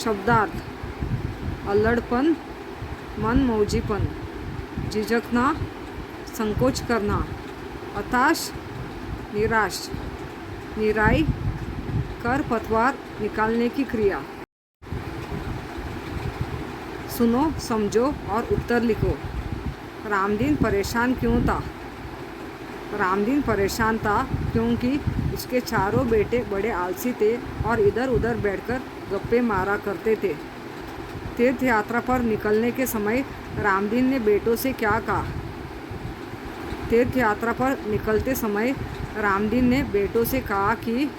शब्दार्थ: अल्लड़पन, मनमौजीपन, झिझकना, संकोच करना, हताश, निराश, निराई, खरपतवार निकालने की क्रिया। सुनो, समझो और उत्तर लिखो। रामदीन परेशान क्यों था? रामदीन परेशान था क्योंकि उसके चारों बेटे बड़े आलसी थे और इधर उधर बैठकर गप्पे मारा करते थे। तीर्थ यात्रा पर निकलने के समय रामदीन ने बेटों से क्या कहा? तीर्थ यात्रा पर निकलते समय रामदीन ने बेटों से कहा कि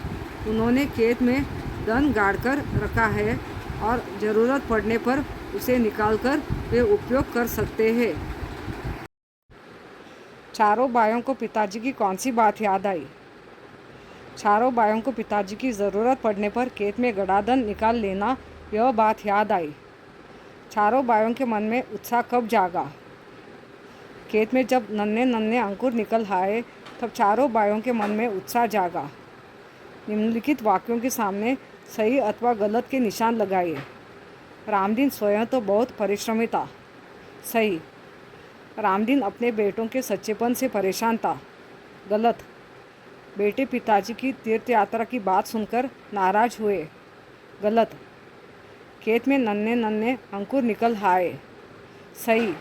उन्होंने खेत में धन गाड़कर रखा है और ज़रूरत पड़ने पर उसे निकालकर वे उपयोग कर सकते हैं। चारों भाइयों को पिताजी की कौन सी बात याद आई? चारों भाइयों को पिताजी की ज़रूरत पड़ने पर खेत में गड़ा धन निकाल लेना, यह बात याद आई। चारों भाइयों के मन में उत्साह कब जागा? खेत में जब नन्हे नन्हे अंकुर निकल आए तब चारों भाइयों के मन में उत्साह जागा। निम्नलिखित वाक्यों के सामने सही अथवा गलत के निशान लगाइए। रामदीन स्वयं तो बहुत परिश्रमी था। सही। रामदीन अपने बेटों के सच्चेपन से परेशान था। गलत। बेटे पिताजी की तीर्थ यात्रा की बात सुनकर नाराज हुए। गलत। खेत में नन्हे नन्हे अंकुर निकल आए। सही।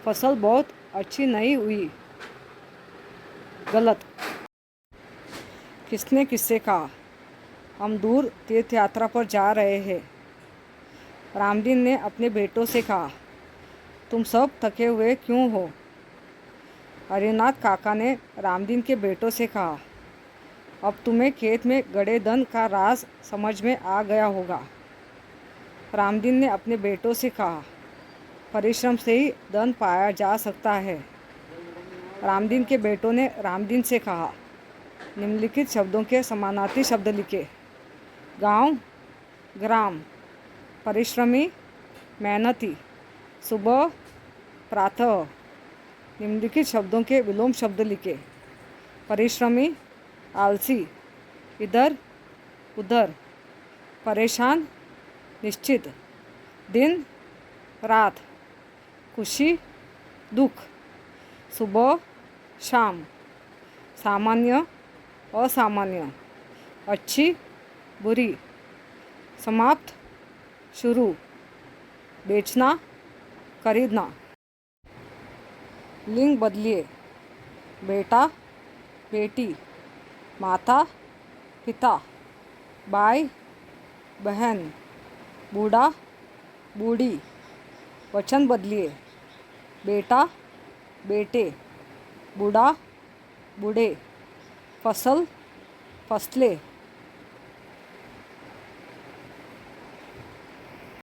फसल बहुत अच्छी नहीं हुई। गलत। किसने किससे कहा? हम दूर तीर्थ यात्रा पर जा रहे हैं। रामदीन ने अपने बेटों से कहा, तुम सब थके हुए क्यों हो? हरिनाथ काका ने रामदीन के बेटों से कहा, अब तुम्हें खेत में गड़े धन का राज समझ में आ गया होगा। रामदीन ने अपने बेटों से कहा, परिश्रम से ही धन पाया जा सकता है। रामदीन के बेटों ने रामदीन से कहा, निम्नलिखित शब्दों के समानार्थी शब्द लिखे। गांव, ग्राम, परिश्रमी, मेहनती, सुबह, प्रातः। निम्नलिखित शब्दों के विलोम शब्द लिखे। परिश्रमी, आलसी, इधर उधर, परेशान, निश्चित, दिन रात, खुशी दुख, सुबह शाम, सामान्य असामान्य, अच्छी बुरी, समाप्त शुरू, बेचना खरीदना। लिंग बदलिए। बेटा बेटी, माता पिता, भाई बहन, बूढ़ा बूढ़ी। वचन बदलिए। बेटा बेटे, बूढ़ा बूढ़े, फसल फसलें,